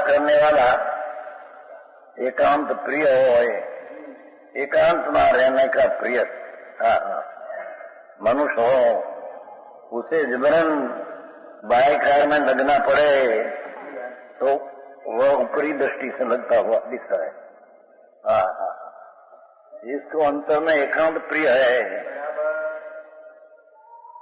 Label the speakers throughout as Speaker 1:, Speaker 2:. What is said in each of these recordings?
Speaker 1: करने वाला एकांत प्रिय हो, एकांत में रहने का प्रिय मनुष्य हो, उसे जबरन बाएं कार में लगना पड़े तो वह ऊपरी दृष्टि से लगता हुआ दिखता है। इसको अंतर में एकांत प्रिय है।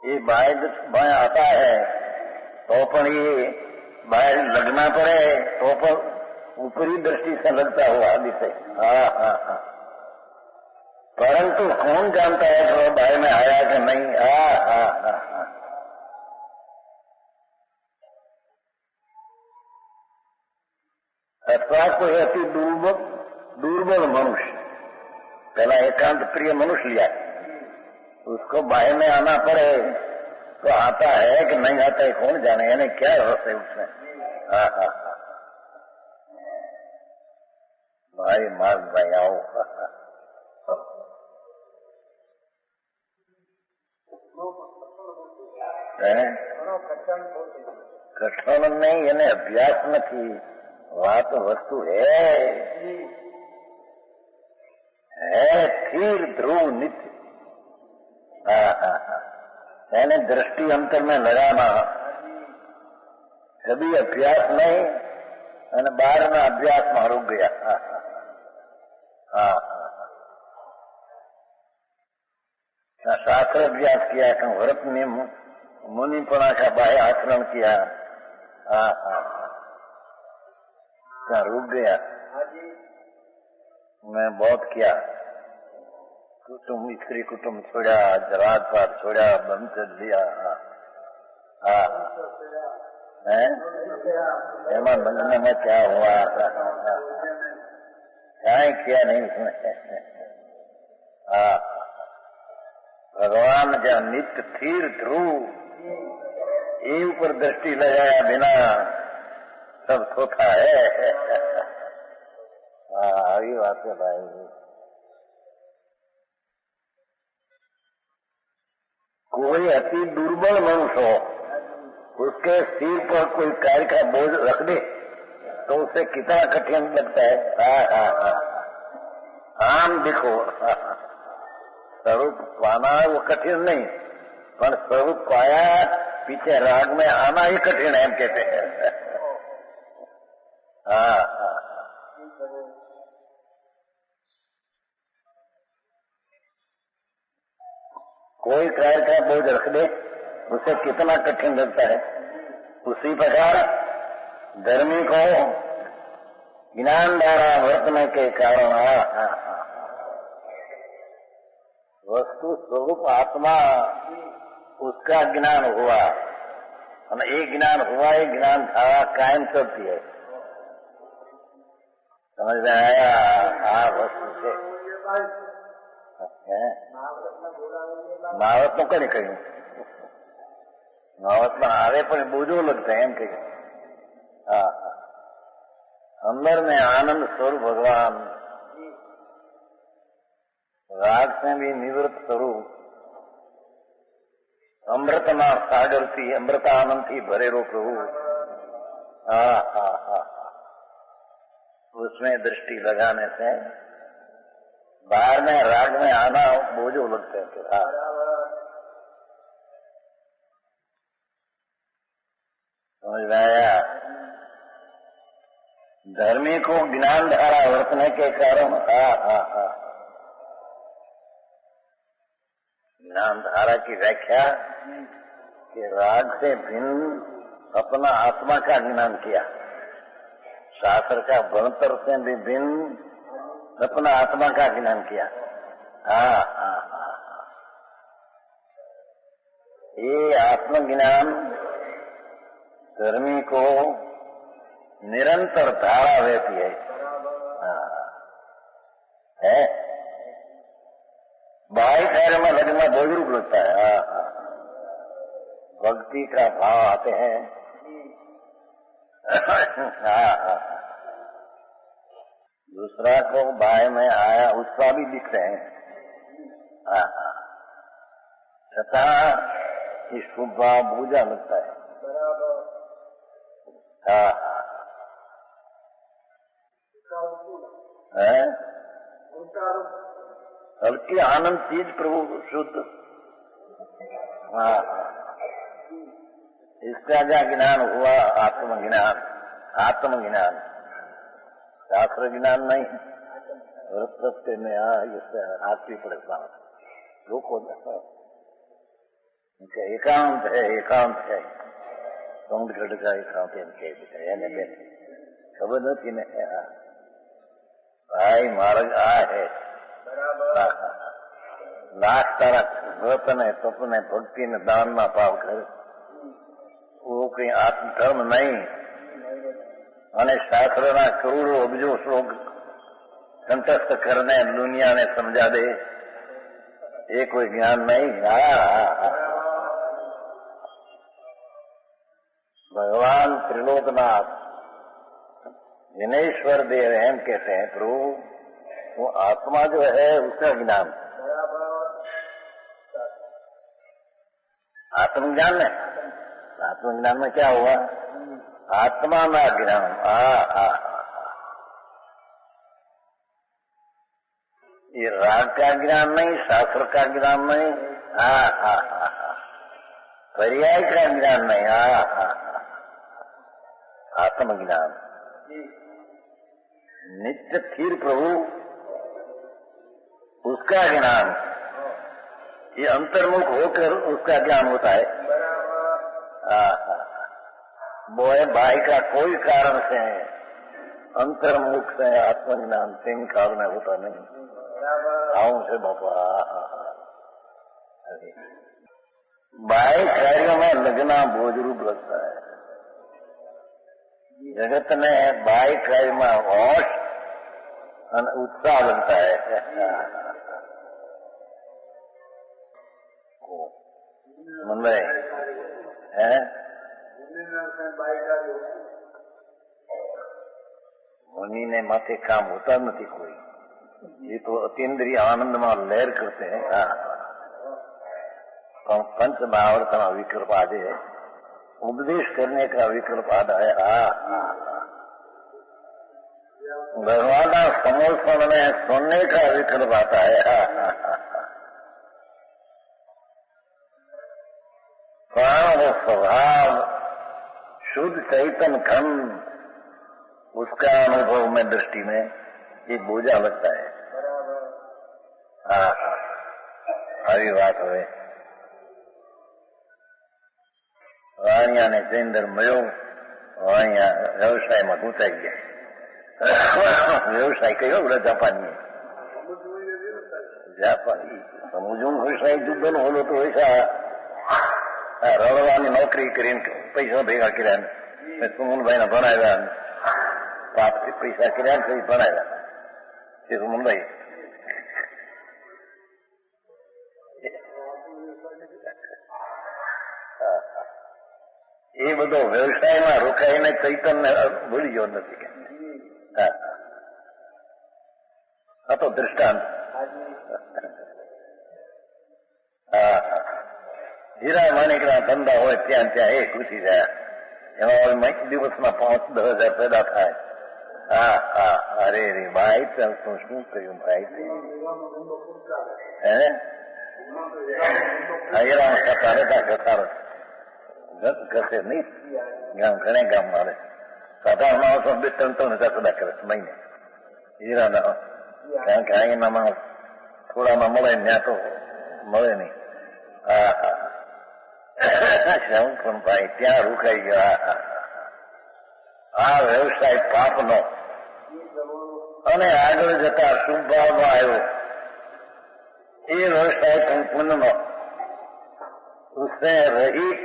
Speaker 1: ये बाएं आता है तो पर ये बाहर लगना पड़े तो पर ऊपरी दृष्टि से लगता हुआ दिखे। परंतु कौन जानता है कि वह बाहर में आया कि नहीं। अथवा कोई अति दुर्बल मनुष्य, पहला एकांत प्रिय मनुष्य लिया, उसको बाहर में आना पड़े तो आता है कि नहीं आता है कौन जाने, यानी क्या रस है उसमें। भाई मार्ग भाई आओ। कठोर नहीं, यानी अभ्यास નથી, વાત વસ્તુ है स्थिर ध्रुव नित्य। यानी दृष्टि अंतर में लगाना, कभी अभ्यास नहीं અને બહારના અભ્યાસમાં રૂક ગયા। शास्त्र अभ्यास किया, व्रत में मुनिपना का बाह्य आचरण किया, रुक गया। मैं बहुत किया, कुटुंब स्त्री कुटुंब छोड़ा, राजपाट छोड़ा, बंद कर दिया। एमा बनने में क्या हुआ, क्या नहीं उसमें। भगवान का नित्य स्थिर ध्रुव ये ऊपर दृष्टि लगाया बिना सब सोता है। अभी बात है भाई। कोई अति दुर्बल मनुष्य हो, उसके सिर पर कोई कार्य का बोझ रख दे तो उसे कितना कठिन लगता है। आम देखो, स्वरूप पाना वो कठिन नहीं, पर स्वरूप पाया पीछे राग में आना ही कठिन है, हम कहते हैं। कोई कार्य का बोझ रख दे उसे कितना कठिन लगता है। उसी प्रकार धर्मी को ज्ञान द्वारा वर्तने के कारण वस्तु स्वरूप आत्मा उसका ज्ञान हुआ, एक ज्ञान हुआ, एक ज्ञान धारा कायम चलती है। समझ में आया? वस्तु से महावत तो कहीं कहीं महावत में आवे पर बोझो लगते हैं कहीं। अंदर में आनंद स्वरूप भगवान, राग से भी निवृत्त स्वरूप, अमृतना सागर थी, अमृत आनंद थी भरे रो प्रभु। उसमें दृष्टि लगाने से बाहर में राग में आना बोझो लगते हैं। समझ में आया? धर्मी को ज्ञान धारा वर्तने के कारण ज्ञान धारा की व्याख्या कि राग से भिन्न अपना आत्मा का ज्ञान किया, शास्त्र का बनतर से भी भिन्न अपना आत्मा का ज्ञान किया। ये आत्मज्ञान धर्मी को निरंतर धारा रहती है। बाह्य कार्य में लगना बोझरूप लगता है। भक्ति का भाव आते हैं। दूसरा को बाह्य में आया उसका भी दिख रहे हैं, तथा इस शुभ भाव बूझा लगता है। है? हल्की आनंद चीज प्रभु शुद्ध। हाँ, इसका क्या ज्ञान हुआ? आत्मज्ञान। आत्मज्ञान, शास्त्र ज्ञान नहीं। रस्ते में इससे हाथ भी परेशान लोग हो जाता है। एकांत है, एकांत है, समुद्र का एकांत है। खबर नहीं ने भाई मार्ग आ है। लाख तारा व्रत ने तप ने भक्ति ने दान ना पाव कर वो कई आत्मधर्म नहीं। અને શાસ્ત્રના કરોડો અબજો શ્લોક કંઠસ્થ કરને દુનિયાને સમજા દે એ કોઈ જ્ઞાન નહીં। भगवान त्रिलोकनाथ जिनेश्वर देव हम कहते हैं प्रभु वो आत्मा जो है उसका ज्ञान आत्मज्ञान है। आत्मज्ञान में क्या हुआ? आत्मा में ज्ञान। ये राग का ज्ञान नहीं, शास्त्र का ज्ञान नहीं, पर्याय का ज्ञान नहीं, आत्मज्ञान। नित्य स्थिर प्रभु उसका ज्ञान। ये अंतर्मुख होकर उसका ज्ञान होता है। बोए भाई का कोई कारण से अंतर्मुख से आत्मज्ञान तीन काल में होता नहीं। आऊं से बापा बाह्य कार्यों में लगना बोझ रूप लगता है। जगत ने बाह्य कार्य में होश उत्साह लगता है। मन रहे है मुनि ने माथे काम होता नहीं कोई। ये तो अतीन्द्रिय आनंद में लहर करते हैं। पंच महावर्त विकल्प आदि उपदेश करने का विकल्प आधा है। भगवान समोसन में सुनने का विकल्प आता है। प्राण स्वभाव शुद्ध चैतन्य खंड उसका अनुभव में दृष्टि में एक बोझा लगता है। આવી વાત હવે વાણિયા ને કેન્દ્ર મળ્યો વાણિયા વ્યવસાયમાં ગૂંચાઈ ગયા। વ્યવસાય કયો બધા જાપાની જાપાની સમજવું વ્યવસાય જુદો હોલો તો વૈસા રડવાની નોકરી કરીને પૈસા ભેગા કર્યા સુમનભાઈ ને ભણાવ્યા પાપથી પૈસા કર્યા ને ભણાવ્યા એ સુમનભાઈ એ બધો વ્યવસાયમાં રોકાઈને ચૈતન્ય ભૂલી ગયો નથી। આ તો દૃષ્ટાંત। હીરા માણેકના ધંધા હોય ત્યાં ત્યાં એ ઘૂસી જાય। એમાં દિવસમાં 5-10 હજાર પેદા થાય। અરે રે ભાઈ તો શું કહ્યું ભાઈ હીરા ઘસારો ઘસે નહીં ઘણે ગામ મારે સાધારણ માણસો 2-3 હજાર પેદા કરે છે મહિને હીરાના। કારણ કે અહીંના માણસ થોડામાં મળે ત્યાં તો મળે નહીં। પણ ભાઈ ત્યાં રોકાઈ ગયા। આ વ્યવસાય પાપનો અને આગળ જતા શુભ ભાવમાં આવ્યો એ વ્યવસાય પણ પુણ્યનો उससे रहित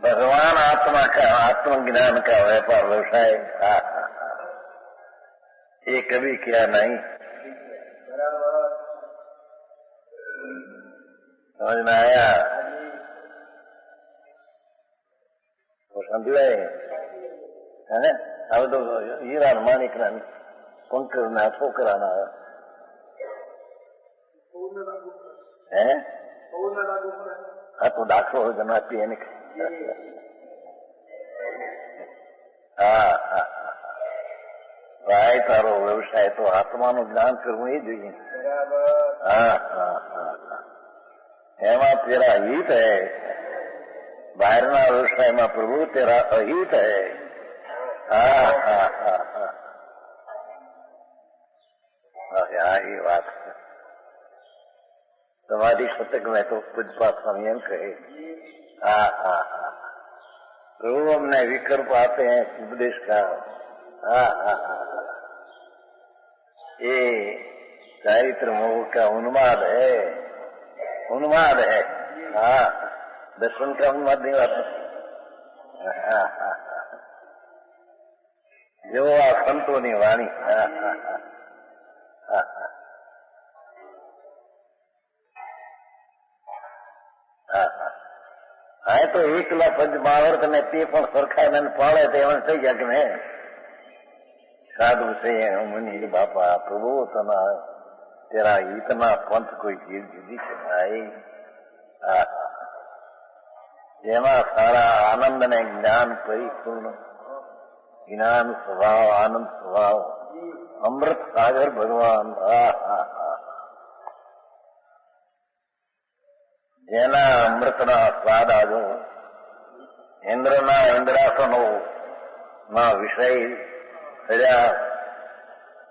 Speaker 1: भगवान आत्मा का आत्मज्ञान का व्यापार व्यवसाय ये कभी किया नहीं। समझ में आया? तो समझे है अब तो हीरा माणिक पंकर ना छोकराना है हाँ तो दाखलो हो जना पिए भाई થાય તારો વ્યવસાય તો આત્માનું જ્ઞાન કરવું એ જોઈએ. હા હા હા, એમાં તેરા હિત હૈ. બહારના વ્યવસાયમાં પ્રભુ તેરા અહિત હૈ. હા હા હા હા, એ વાત છે. તમારી શતક મેં તો પૂજપા સ્વામી એમ કહે. હા હા હા, प्रभु हमने विकल्प आते हैं उपदेश का. हाँ हाँ हाँ, ये चारित्र मोह का उन्माद है, उन्माद है. हाँ, दर्शन का उन्माद नहीं आता. हाँ हाँ हाँ, जो आ संतोनी वाणी. हाँ हाँ हाँ हाँ हाँ हाँ, હા તો એકલા પંચ મહાવર્ત ને તે પણ સરખા મને પાડે તો એમાં થઈ ગયા કે મેં સાધુ છે મુનિ બાપા પ્રભુ તના તેરા હિતના પંથ કોઈ જીવ જુદી છે ભાઈ. જેમાં સારા આનંદ ને જ્ઞાન પરિપૂર્ણ, જ્ઞાન સ્વભાવ, આનંદ સ્વભાવ, અમૃત સાગર ભગવાન. હા હા હા, જેના અમૃતના સ્વાદ આજો, ઇન્દ્રના ઇન્દ્રાસનો ના વિષય થયા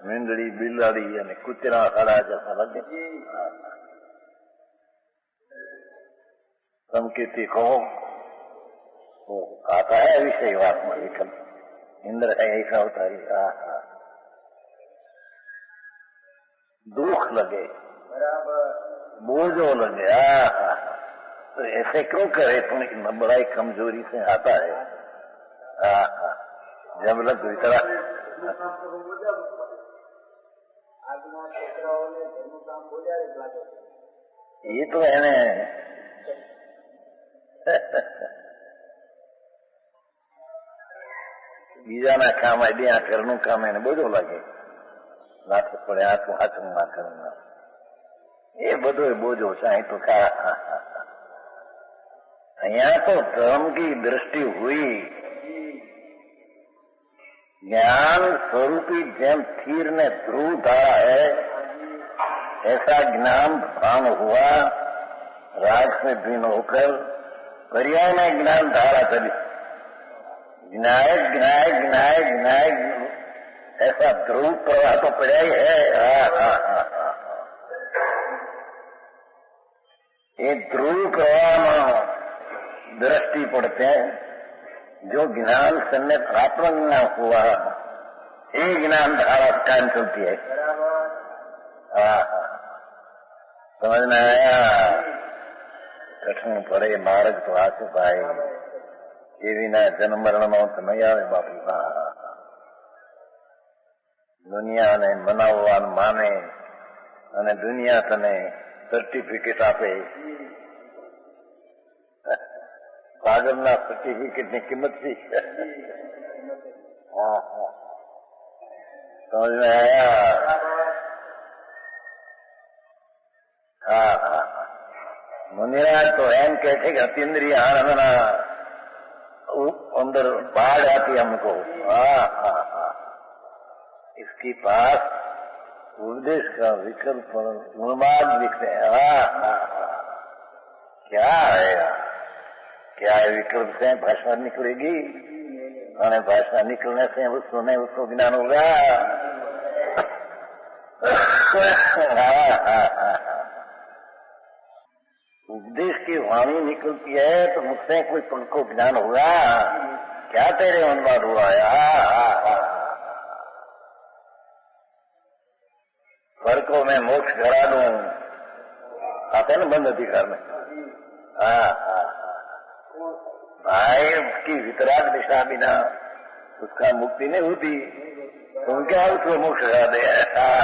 Speaker 1: મીંદડી, બિલાડી અને કૂતરા ખડા જતા લગે. संकेती को वो आता है विषय बात में विकल्प. इंद्र है ऐसा होता है. हाँ हाँ, दुख लगे, बोझो लगे. हाँ हाँ, तो ऐसे क्यों करे तुम? बड़ाई कमजोरी से आता है. हाँ हाँ, जब लग वितरा ये तो है ने બીજાના કામ આઈડિયા ઘરનું કામ એને બોજો લાગે. લાખ પડે આખું હાથું ના કરું, એ બધો બોજો ચાહે તો ખા. અહીંયા તો ધર્મ की दृष्टि हुई. ज्ञान स्वरूपी જેમ સ્થિર ने ध्रुव धारा है, ऐसा ज्ञान भान हुआ. राग में भीन होकर पर्याय में ज्ञान धारा चली. ज्ञायक ज्ञायक ज्ञायक ज्ञायक ऐसा ध्रुव प्रवाह तो पड़ा ही है. ये ध्रुव प्रवाह में दृष्टि पड़ते हैं. जो ज्ञान सन्नत आत्मज्ञान हुआ, ये ज्ञान धारा कायम चलती है. समझ में आया? कठिन पड़े मार्ग तो आसु भाई, ये विना जन्म मरण मौत नहीं आवे बापू. दुनिया ने मनाववान माने અને દુનિયા તને સર્ટિફિકેટ આપે. કાગળના સર્ટિફિકેટની કિંમત શી? હા હા, સમજ में आया? હા હા, मुनिराज तो एम कहते कि अतीन्द्रिय आनंदना अंदर बाढ़ आती हमको. हाँ हाँ हाँ, इसके पास उपदेश का विकल्प उन्माद दिखते हैं. हाँ हाँ हाँ, क्या आएगा? क्या विकल्प से भाषा निकलेगी और भाषा निकलने से उसको ज्ञान होगा. हाँ हाँ हाँ, उपदेश की वाणी निकलती है तो मुझसे कोई तुमको ज्ञान होगा. क्या तेरे उन्माद हुआ है? घर को मैं मोक्ष करा दूं, आते ना बंद अधिकार में. हाँ हाँ भाई, उसकी वितराग दिशा बिना उसका मुक्ति नहीं होती. तुम क्या उसको मोक्ष करा दे?